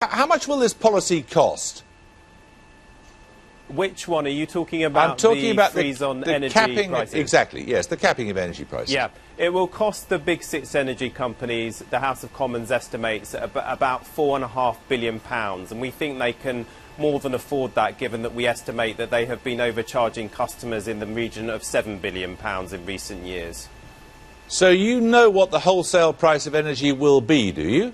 How much will this policy cost? Which one are you talking about? I'm talking about freeze on energy capping, prices? exactly, yes, the capping of energy prices. Yeah, it will cost the big six energy companies, the House of Commons estimates, about £4.5 billion, and we think they can more than afford that, given that we estimate that they have been overcharging customers in the region of £7 billion in recent years. So you know what the wholesale price of energy will be, do you?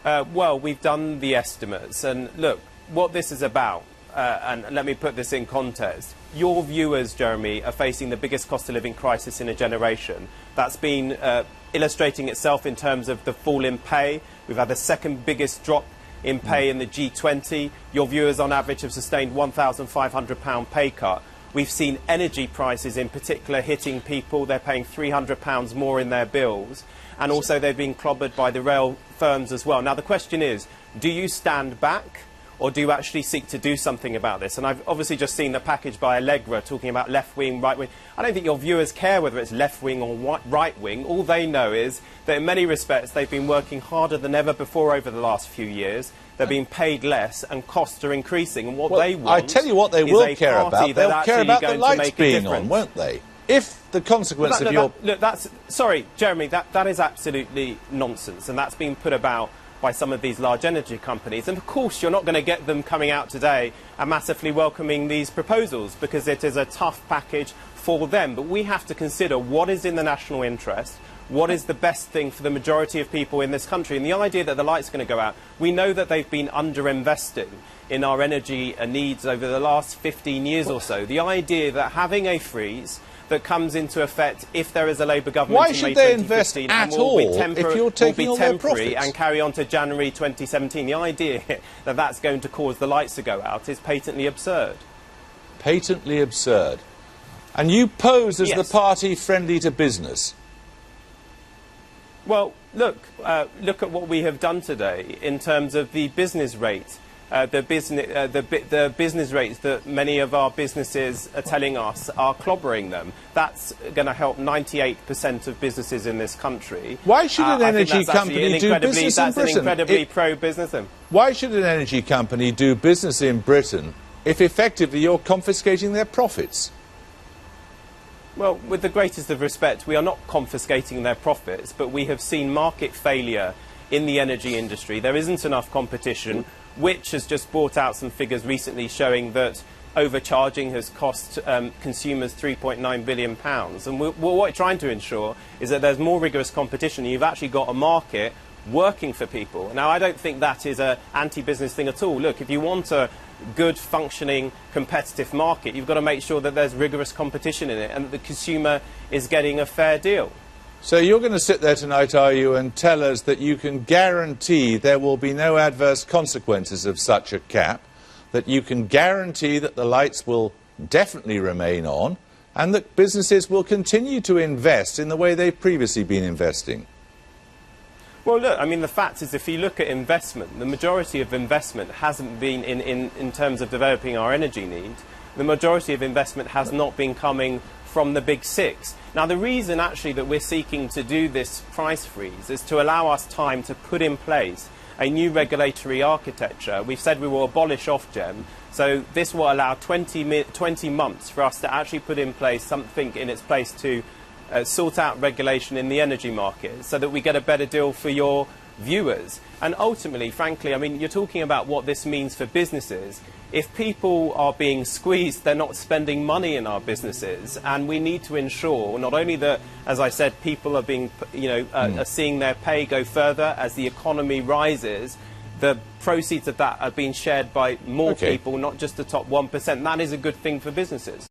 Well, we've done the estimates, and look, what this is about, and let me put this in context, your viewers, Jeremy, are facing the biggest cost of living crisis in a generation. That's been illustrating itself in terms of the fall in pay. We've had the second biggest drop in pay in the G20. Your viewers on average have sustained £1,500 pay cut. We've seen energy prices in particular hitting people. They're paying £300 more in their bills. And also they've been clobbered by the rail firms as well. Now the question is, do you stand back, or do you actually seek to do something about this? And I've obviously just seen the package by Allegra talking about left-wing, right-wing. I don't think your viewers care whether it's left-wing or right-wing. All they know is that in many respects they've been working harder than ever before over the last few years. They're being paid less and costs are increasing. And what they want, I tell you what they will care about. They'll care about the lights being on, won't they? If the consequence of your... Look, that's... Sorry, Jeremy, that is absolutely nonsense. And that's been put about by some of these large energy companies. And of course, you're not going to get them coming out today and massively welcoming these proposals, because it is a tough package for them. But we have to consider what is in the national interest, what is the best thing for the majority of people in this country. And the idea that the lights are going to go out, we know that they've been underinvesting in our energy needs over the last 15 years or so. The idea that having a freeze that comes into effect if there is a Labour government Why in should May they invest and at all if you're taking all their temporary profits? And carry on to January 2017. The idea that that's going to cause the lights to go out is patently absurd. Patently absurd. And you pose as Yes. the party friendly to business. Well, look at what we have done today in terms of the business rate. The business rates that many of our businesses are telling us are clobbering them. That's going to help 98% of businesses in this country. Why should an energy company do business in Britain? That's an incredibly pro-business. Why should an energy company do business in Britain if effectively you're confiscating their profits? Well, with the greatest of respect, we are not confiscating their profits, but we have seen market failure in the energy industry. There isn't enough competition, which has just brought out some figures recently showing that overcharging has cost consumers £3.9 billion. And what we're trying to ensure is that there's more rigorous competition. You've actually got a market working for people. Now, I don't think that is an anti-business thing at all. Look, if you want a good, functioning, competitive market, you've got to make sure that there's rigorous competition in it and that the consumer is getting a fair deal. So you're going to sit there tonight, are you, and tell us that you can guarantee there will be no adverse consequences of such a cap, that you can guarantee that the lights will definitely remain on, and that businesses will continue to invest in the way they've previously been investing? Well, look, I mean, the fact is, if you look at investment, the majority of investment hasn't been in terms of developing our energy needs. The majority of investment has not been coming from the big six. Now, the reason actually that we're seeking to do this price freeze is to allow us time to put in place a new regulatory architecture. We've said we will abolish Ofgem, so this will allow 20 months for us to actually put in place something in its place to sort out regulation in the energy market so that we get a better deal for your viewers. And ultimately, frankly, I mean, you're talking about what this means for businesses. If people are being squeezed, they're not spending money in our businesses, and we need to ensure not only that, as I said, people are being, are seeing their pay go further as the economy rises. The proceeds of that are being shared by more people, not just the top 1%. That is a good thing for businesses.